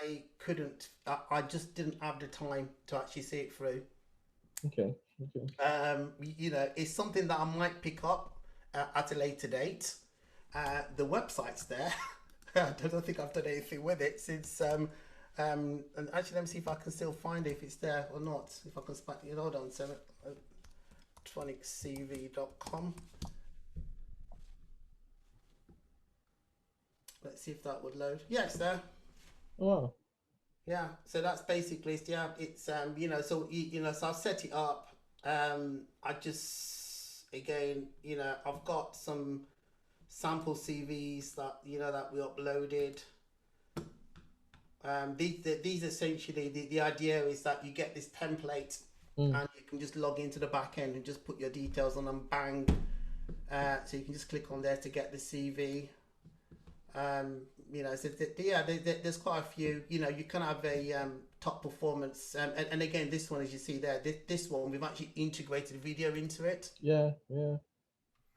I couldn't. I just didn't have the time to actually see it through. okay, okay. It's something that I might pick up at a later date. The website's there. I don't think I've done anything with it since. And actually, let me see if I can still find it, if it's there or not. If I can spot it. Hold on, so electroniccv.com. Let's see if that would load. Yeah, it's there. Wow. Yeah, so that's basically it's so I've set it up. I just again, I've got some sample CVs that we uploaded. These essentially the idea is that you get this template Mm, and you can just log into the back end and just put your details on and bang. So you can just click on there to get the CV. There's quite a few. You can have a top performance, and again, this one, as you see there, this one we've actually integrated video into it. yeah, yeah.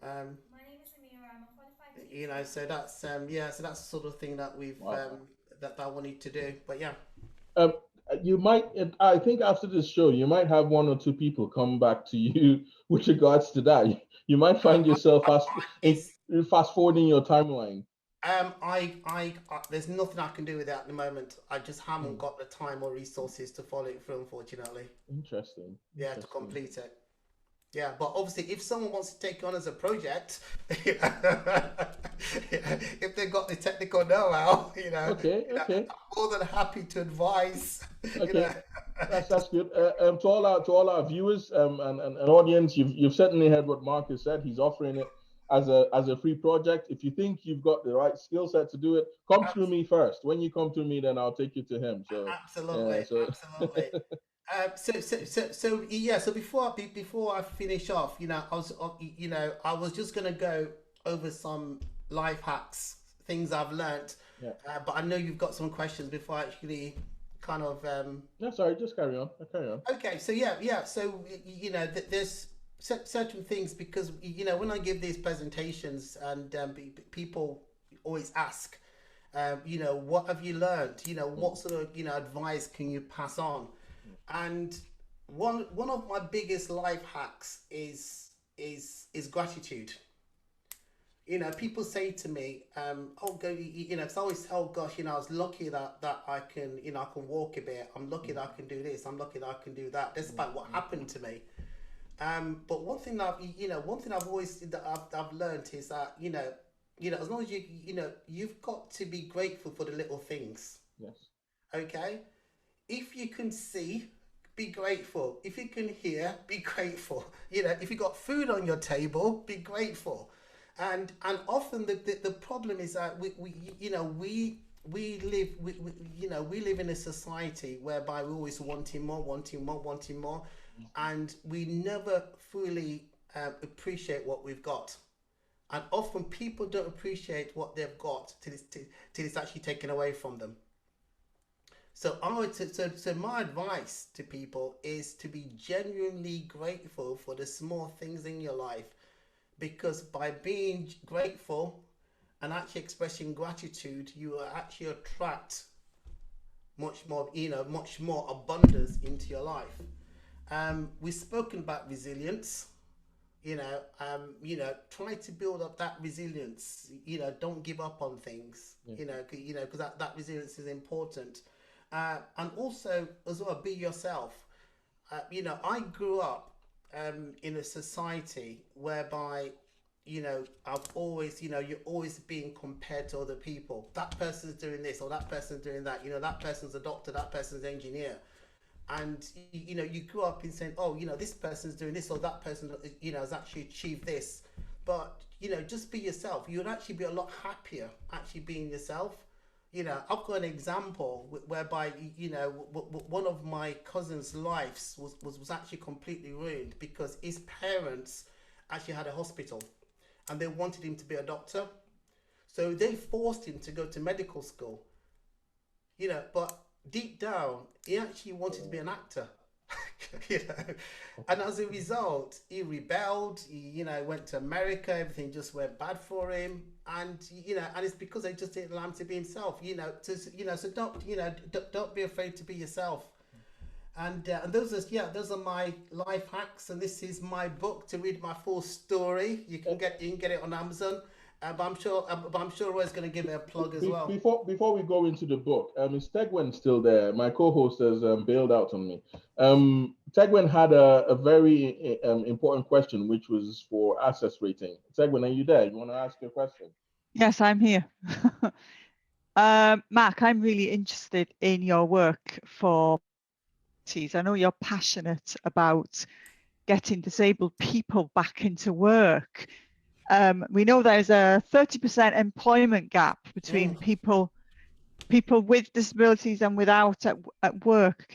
My name is Amira. I'm a qualified. So that's so that's the sort of thing that we've Wow. that I wanted to do. But yeah. Um, you might, I think after this show, you might have one or two people come back to you with regards to that. You might find yourself It's fast forwarding your timeline. there's nothing I can do with that at the moment. I just haven't Hmm. got the time or resources to follow it through, unfortunately. Interesting. Yeah, to Interesting. complete it. Yeah, but obviously, if someone wants to take it on as a project, if they've got the technical know-how, Okay. Okay. I'm more than happy to advise. You know, Okay. That's good. To all our viewers and audience, you've certainly heard what Mark has said. He's offering it as a free project. If you think you've got the right skill set to do it, come through me first. When you come through me, then I'll take you to him. So absolutely, yeah. So absolutely. Yeah. So before I finish off, I was just gonna go over some life hacks, things I've learnt, yeah. but I know you've got some questions before I actually kind of No, sorry. Just carry on. Carry on. Okay, so yeah. So there's certain things because when I give these presentations and people always ask, what have you learned? What Mm, sort of advice can you pass on? And one of my biggest life hacks is gratitude. People say to me, "Oh, go," it's always, "Oh gosh, I was lucky that I can, I can walk a bit. I'm lucky that I can do this. I'm lucky that I can do that, despite what happened to me." But one thing I've always that I've learned is that as long as you've got to be grateful for the little things. yes. Okay, if you can see, be grateful. If you can hear, be grateful. If you got food on your table, be grateful. And often the problem is that we live we live in a society whereby we're always wanting more, wanting more, wanting more, and we never fully appreciate what we've got. And often people don't appreciate what they've got till it's actually taken away from them. So my advice to people is to be genuinely grateful for the small things in your life, because by being grateful and actually expressing gratitude, you will actually attract much more abundance into your life. We've spoken about resilience. Try to build up that resilience. Don't give up on things. Yeah. Because that resilience is important. And also, as well, be yourself. I grew up in a society whereby, I've always, you're always being compared to other people. That person's doing this or that person's doing that. That person's a doctor, that person's an engineer. And, you grew up in saying, oh, this person's doing this or that person, has actually achieved this. But, just be yourself. You would actually be a lot happier actually being yourself. I've got an example whereby one of my cousin's lives was actually completely ruined because his parents actually had a hospital and they wanted him to be a doctor, so they forced him to go to medical school. But deep down he actually wanted to be an actor. you know and as a result he rebelled. He went to America, everything just went bad for him. And it's because they just didn't allow him to be himself. So don't be afraid to be yourself. And those are my life hacks, and this is my book. To read my full story, you can get it on Amazon. But I'm sure Roy's going to give it a plug as well. Before we go into the book, is Tegwen still there? My co-host has bailed out on me. Tegwen had a very important question, which was for access rating. Tegwen, are you there? You want to ask your question? Yes, I'm here. Mark, I'm really interested in your work for teas. I know you're passionate about getting disabled people back into work. We know there's a 30% employment gap between people with disabilities and without at work.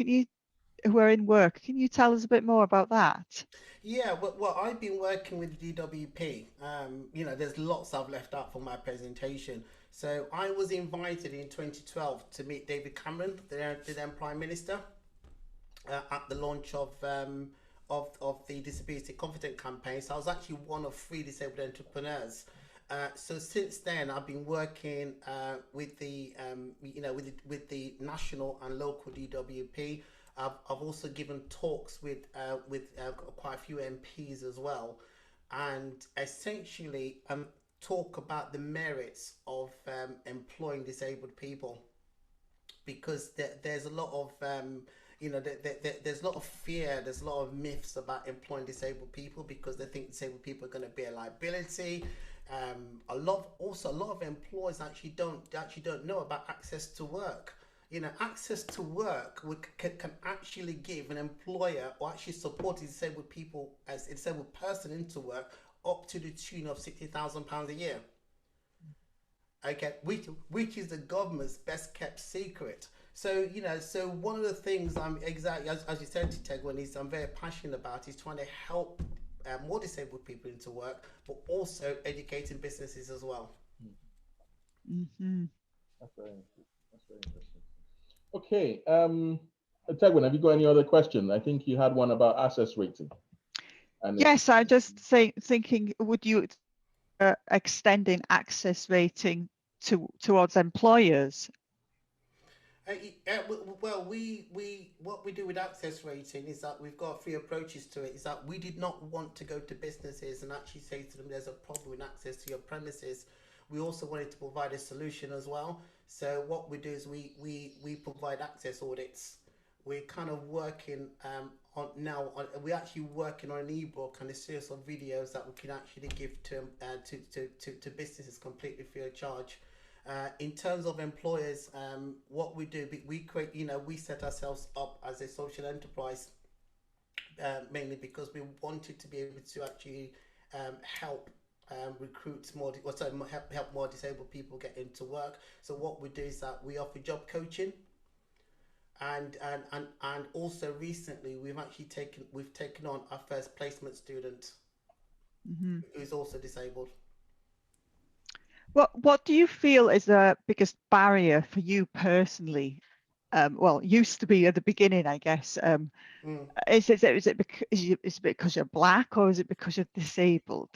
Who are in work? Can you tell us a bit more about that? Yeah, well, I've been working with DWP. There's lots I've left out from my presentation. So I was invited in 2012 to meet David Cameron, the then Prime Minister, at the launch of the Disability Confident campaign. So I was actually one of three disabled entrepreneurs. So since then, I've been working with with the national and local DWP. I've also given talks with quite a few MPs as well, and essentially talk about the merits of employing disabled people, because there's a lot of there's a lot of fear, there's a lot of myths about employing disabled people, because they think disabled people are going to be a liability. A lot of employers actually don't know about access to work. Access to work can actually give an employer, or actually support disabled people as a disabled person into work, up to the tune of £60,000 a year. Okay, which is the government's best kept secret. So so one of the things I'm exactly as you said, Tegwin, is I'm very passionate about, is trying to help more disabled people into work, but also educating businesses as well. Mm-hmm. That's very interesting. That's very interesting. Okay. Tegwin, have you got any other question? I think you had one about access rating. And Yes, I just thinking, would you extending access rating towards employers? Well, we what we do with access rating is that we've got three approaches to it. Is that we did not want to go to businesses and actually say to them there's a problem with access to your premises. We also wanted to provide a solution as well. So what we do is we provide access audits. We're kind of working on now. We're actually working on an ebook and a series of videos that we can actually give to businesses completely free of charge. In terms of employers, what we do, we create, we set ourselves up as a social enterprise, mainly because we wanted to be able to actually help recruit more, or sorry, help more disabled people get into work. So what we do is that we offer job coaching, and also recently we've taken on our first placement student, Mm-hmm. who's also disabled. What do you feel is the biggest barrier for you personally? Well, used to be at the beginning, I guess. Mm. Is it because you're black, or is it because you're disabled?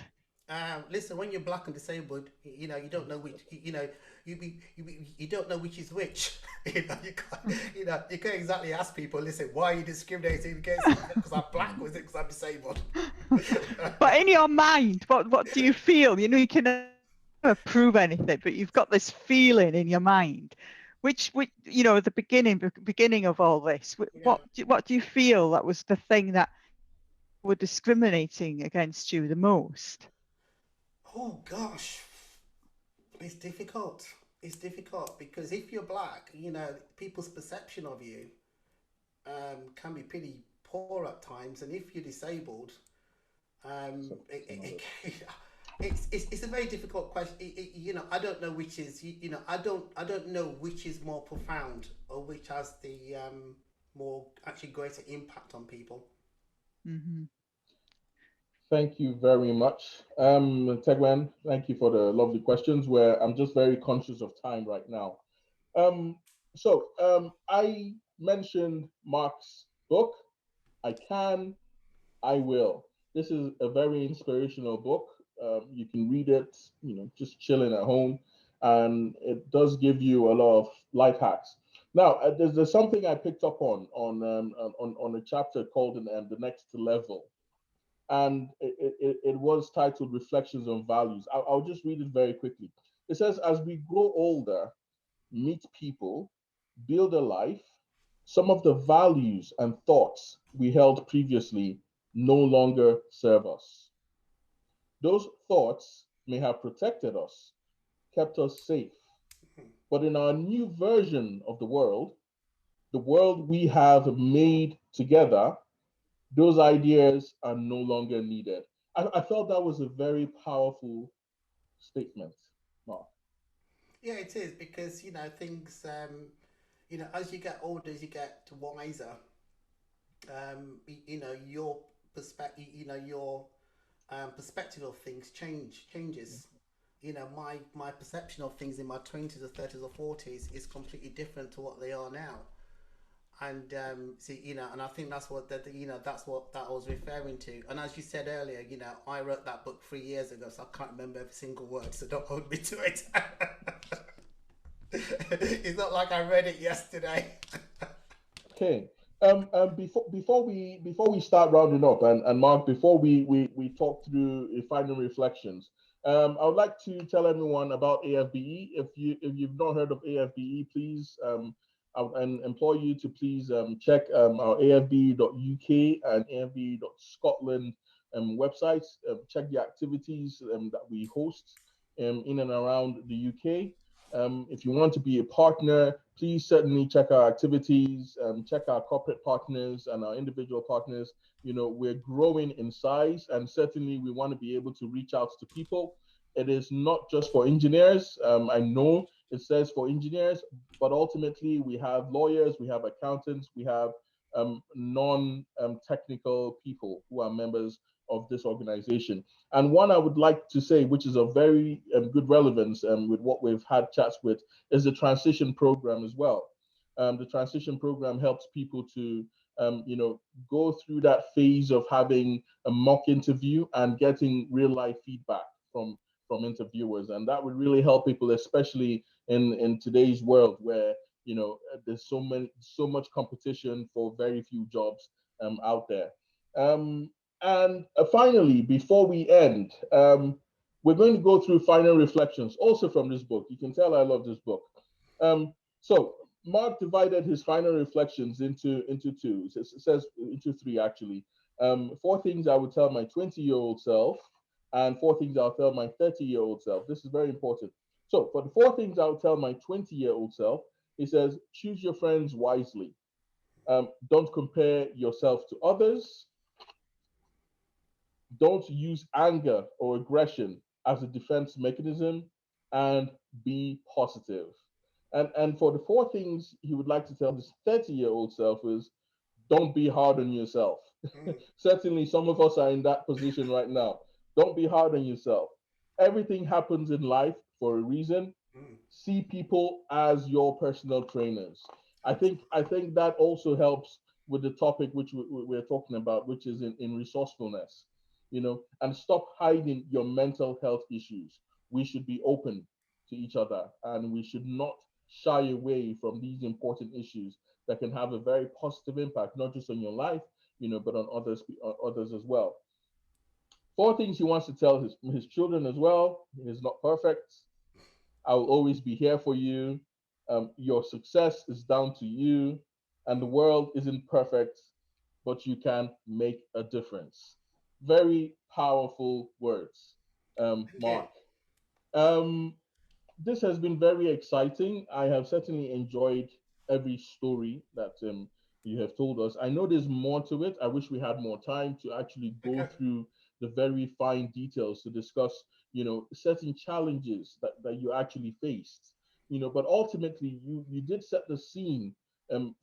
Listen, when you're black and disabled, you don't know which, you don't know which is which. You can't exactly ask people, listen, why are you discriminating against me? Because I'm black, or is it because I'm disabled? But in your mind, what do you feel? You can never prove anything, but you've got this feeling in your mind. Which at the beginning of all this, Yeah. what do you feel that was the thing that were discriminating against you the most? Oh gosh, it's difficult. It's difficult because if you're black, people's perception of you can be pretty poor at times, and if you're disabled, um, so, it, another. it, it's a very difficult question. I don't know which is I don't know which is more profound, or which has the more actually greater impact on people. Mm-hmm. Thank you very much. Tegwen, thank you for the lovely questions, where I'm just very conscious of time right now. Um, I mentioned Mark's book. I can, I will. This is a very inspirational book. You can read it, just chilling at home, and it does give you a lot of life hacks. Now, there's something I picked up on a chapter called the next level, and it was titled Reflections on Values. I'll just read it very quickly. It says, as we grow older, meet people, build a life, some of the values and thoughts we held previously no longer serve us. Those thoughts may have protected us, kept us safe, but in our new version of the world we have made together, those ideas are no longer needed. I felt that was a very powerful statement, Mark. Yeah, it is, because things, as you get older, as you get wiser, your perspective, your perspective of things changes. My perception of things in my 20s or 30s or 40s is completely different to what they are now. And see, and I think that's what that's what that I was referring to. And as you said earlier, I wrote that book 3 years ago, so I can't remember every single word. So don't hold me to it. It's not like I read it yesterday. Okay. Before we start rounding up, and Mark, before we talk through final reflections, I would like to tell everyone about AFBE. If you've not heard of AFBE, please I would implore you to please check our afbe.uk and afbe.scotland websites. Check the activities that we host in and around the UK. If you want to be a partner, please certainly check our activities, check our corporate partners and our individual partners. We're growing in size, and certainly we want to be able to reach out to people. It is not just for engineers. I know it says for engineers, but ultimately we have lawyers, we have accountants, we have non-technical people who are members of this organization. And one I would like to say, which is of very good relevance with what we've had chats with, is the transition program as well. The transition program helps people to, go through that phase of having a mock interview and getting real life feedback from interviewers, and that would really help people, especially in today's world where there's so much competition for very few jobs out there. And finally, before we end, we're going to go through final reflections, also from this book. You can tell I love this book. So Mark divided his final reflections into two. It says into three, actually. Four things I would tell my 20-year-old self, and four things I'll tell my 30-year-old self. This is very important. So for the four things I would tell my 20-year-old self, he says, choose your friends wisely. Don't compare yourself to others. Don't use anger or aggression as a defense mechanism, and be positive. And for the four things he would like to tell his 30-year-old self is, don't be hard on yourself. Mm, Certainly, some of us are in that position right now. Don't be hard on yourself. Everything happens in life for a reason. mm, See people as your personal trainers. I abs- think I think that also helps with the topic which we're talking about, which is in resourcefulness. And stop hiding your mental health issues. We should be open to each other, and we should not shy away from these important issues that can have a very positive impact, not just on your life, but on others as well. Four things he wants to tell his children as well. He's not perfect. I will always be here for you. Your success is down to you, and the world isn't perfect, but you can make a difference. Very powerful words, Thank you. Mark. Um, this has been very exciting. I have certainly enjoyed every story that you have told us. I know there's more to it. I wish we had more time to actually go Okay. through the very fine details to discuss, certain challenges that you actually faced. But ultimately, you did set the scene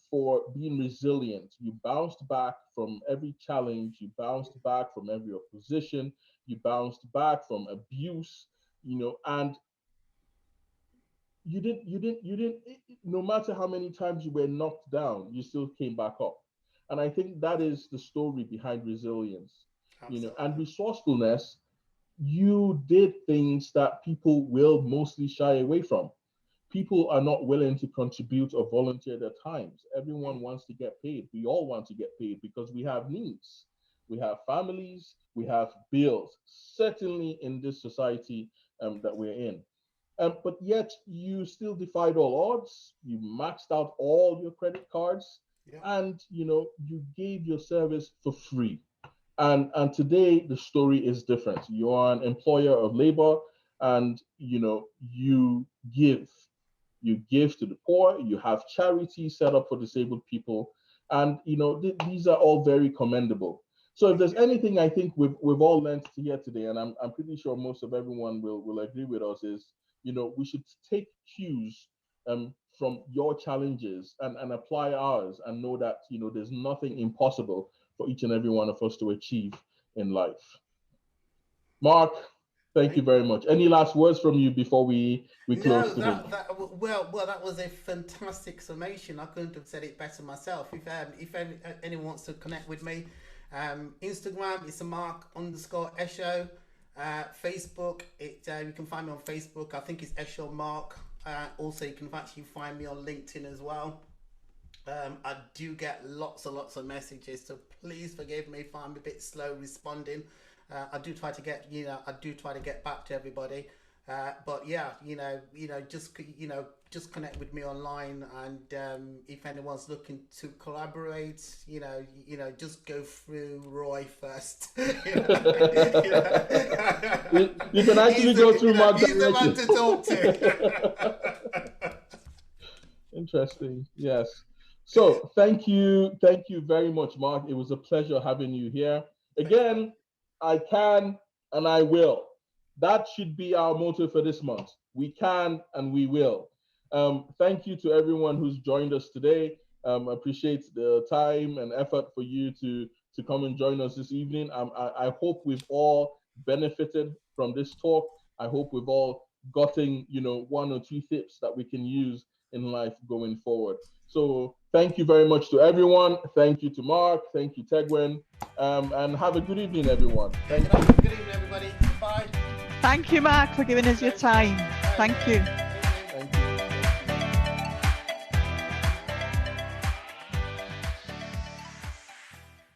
for being resilient. You bounced back from every challenge. You bounced back from every opposition. You bounced back from abuse. And you didn't no matter how many times you were knocked down, you still came back up. And I think that is the story behind resilience. And Absolutely. resourcefulness. You did things that people will mostly shy away from. People are not willing to contribute or volunteer their times. Mm, Everyone wants to get paid. We all want to get paid because we have needs. We have families, we have bills, certainly in this society that we're in. But yet you still defied all odds. You maxed out all your credit cards, yeah. and you gave your service for free. And today the story is different. You are an employer of labor, and give. You give to the poor. You have charity set up for disabled people, and these are all very commendable. So if Thank there's you. anything I think we've all learned here today, and I'm pretty sure most of everyone will agree with us, is we should take cues from your challenges and apply ours, and know that there's nothing impossible for each and every one of us to achieve in life. Mark, Thank you very much. Any last words from you before we close today? Well, that was a fantastic summation. I couldn't have said it better myself. If anyone wants to connect with me, Instagram it's Mark_Esho. Facebook, you can find me on Facebook. I think it's Esho Mark. Also, you can actually find me on LinkedIn as well. I do get lots and lots of messages, so please forgive me if I'm a bit slow responding. I do try to get back to everybody. But yeah, just connect with me online, and if anyone's looking to collaborate, just go through Roy first. You can actually go through Mark. He's the man to talk to. Interesting. Yes. So thank you very much, Mark. It was a pleasure having you here. Again, I can and I will. That should be our motto for this month. We can and we will. Thank you to everyone who's joined us today. Appreciate the time and effort for you to come and join us this evening. I hope we've all benefited from this talk. I hope we've all gotten, one or two tips that we can use in life going forward. So thank you very much to everyone. Thank you to Mark. Thank you, Tegwen. And have a good evening, everyone. Good evening, everybody. Bye. Thank you, Mark, for giving us your time. Thank you.